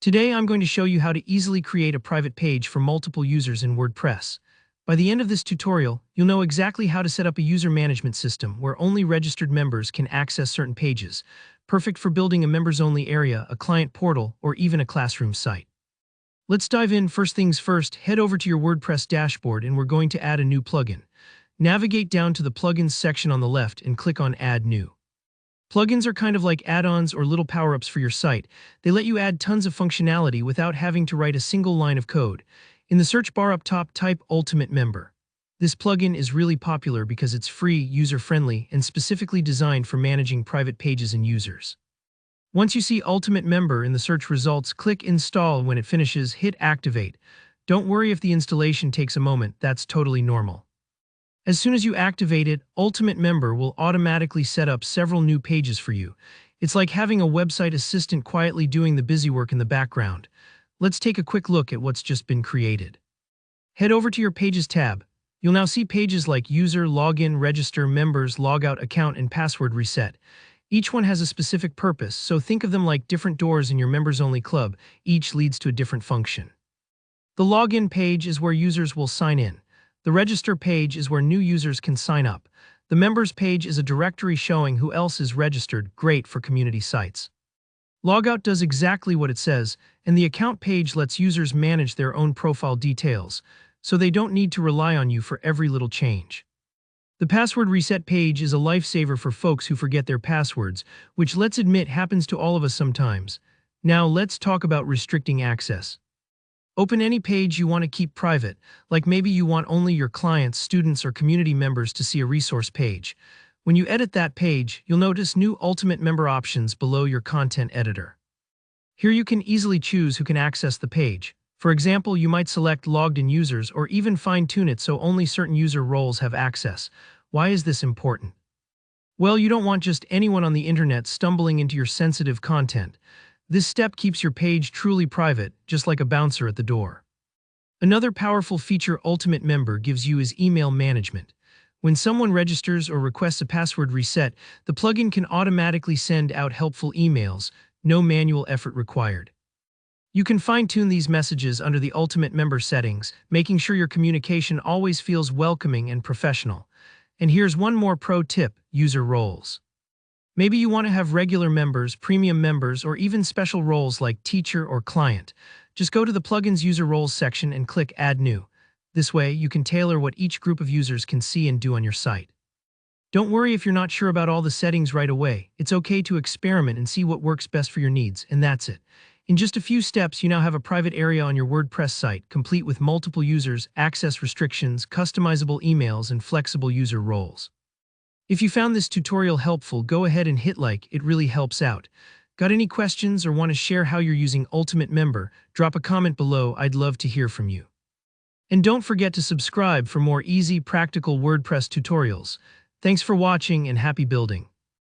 Today I'm going to show you how to easily create a private page for multiple users in WordPress. By the end of this tutorial, you'll know exactly how to set up a user management system where only registered members can access certain pages, perfect for building a members-only area, a client portal, or even a classroom site. Let's dive in. First things first, head over to your WordPress dashboard and we're going to add a new plugin. Navigate down to the Plugins section on the left and click on Add New. Plugins are kind of like add-ons or little power-ups for your site. They let you add tons of functionality without having to write a single line of code. In the search bar up top, type Ultimate Member. This plugin is really popular because it's free, user-friendly, and specifically designed for managing private pages and users. Once you see Ultimate Member in the search results, click Install. When it finishes, hit Activate. Don't worry if the installation takes a moment, that's totally normal. As soon as you activate it, Ultimate Member will automatically set up several new pages for you. It's like having a website assistant quietly doing the busy work in the background. Let's take a quick look at what's just been created. Head over to your Pages tab. You'll now see pages like User, Login, Register, Members, Logout, Account, and Password Reset. Each one has a specific purpose, so think of them like different doors in your members-only club. Each leads to a different function. The Login page is where users will sign in. The Register page is where new users can sign up. The Members page is a directory showing who else is registered, great for community sites. Logout does exactly what it says, and the Account page lets users manage their own profile details, so they don't need to rely on you for every little change. The Password Reset page is a lifesaver for folks who forget their passwords, which, let's admit, happens to all of us sometimes. Now let's talk about restricting access. Open any page you want to keep private, like maybe you want only your clients, students, or community members to see a resource page. When you edit that page, you'll notice new Ultimate Member options below your content editor. Here you can easily choose who can access the page. For example, you might select logged-in users or even fine-tune it so only certain user roles have access. Why is this important? Well, you don't want just anyone on the internet stumbling into your sensitive content. This step keeps your page truly private, just like a bouncer at the door. Another powerful feature Ultimate Member gives you is email management. When someone registers or requests a password reset, the plugin can automatically send out helpful emails, no manual effort required. You can fine-tune these messages under the Ultimate Member settings, making sure your communication always feels welcoming and professional. And here's one more pro tip: user roles. Maybe you want to have regular members, premium members, or even special roles like teacher or client. Just go to the Plugins User Roles section and click Add New. This way, you can tailor what each group of users can see and do on your site. Don't worry if you're not sure about all the settings right away. It's okay to experiment and see what works best for your needs, and that's it. In just a few steps, you now have a private area on your WordPress site, complete with multiple users, access restrictions, customizable emails, and flexible user roles. If you found this tutorial helpful, go ahead and hit like, it really helps out. Got any questions or want to share how you're using Ultimate Member? Drop a comment below, I'd love to hear from you. And don't forget to subscribe for more easy, practical WordPress tutorials. Thanks for watching and happy building.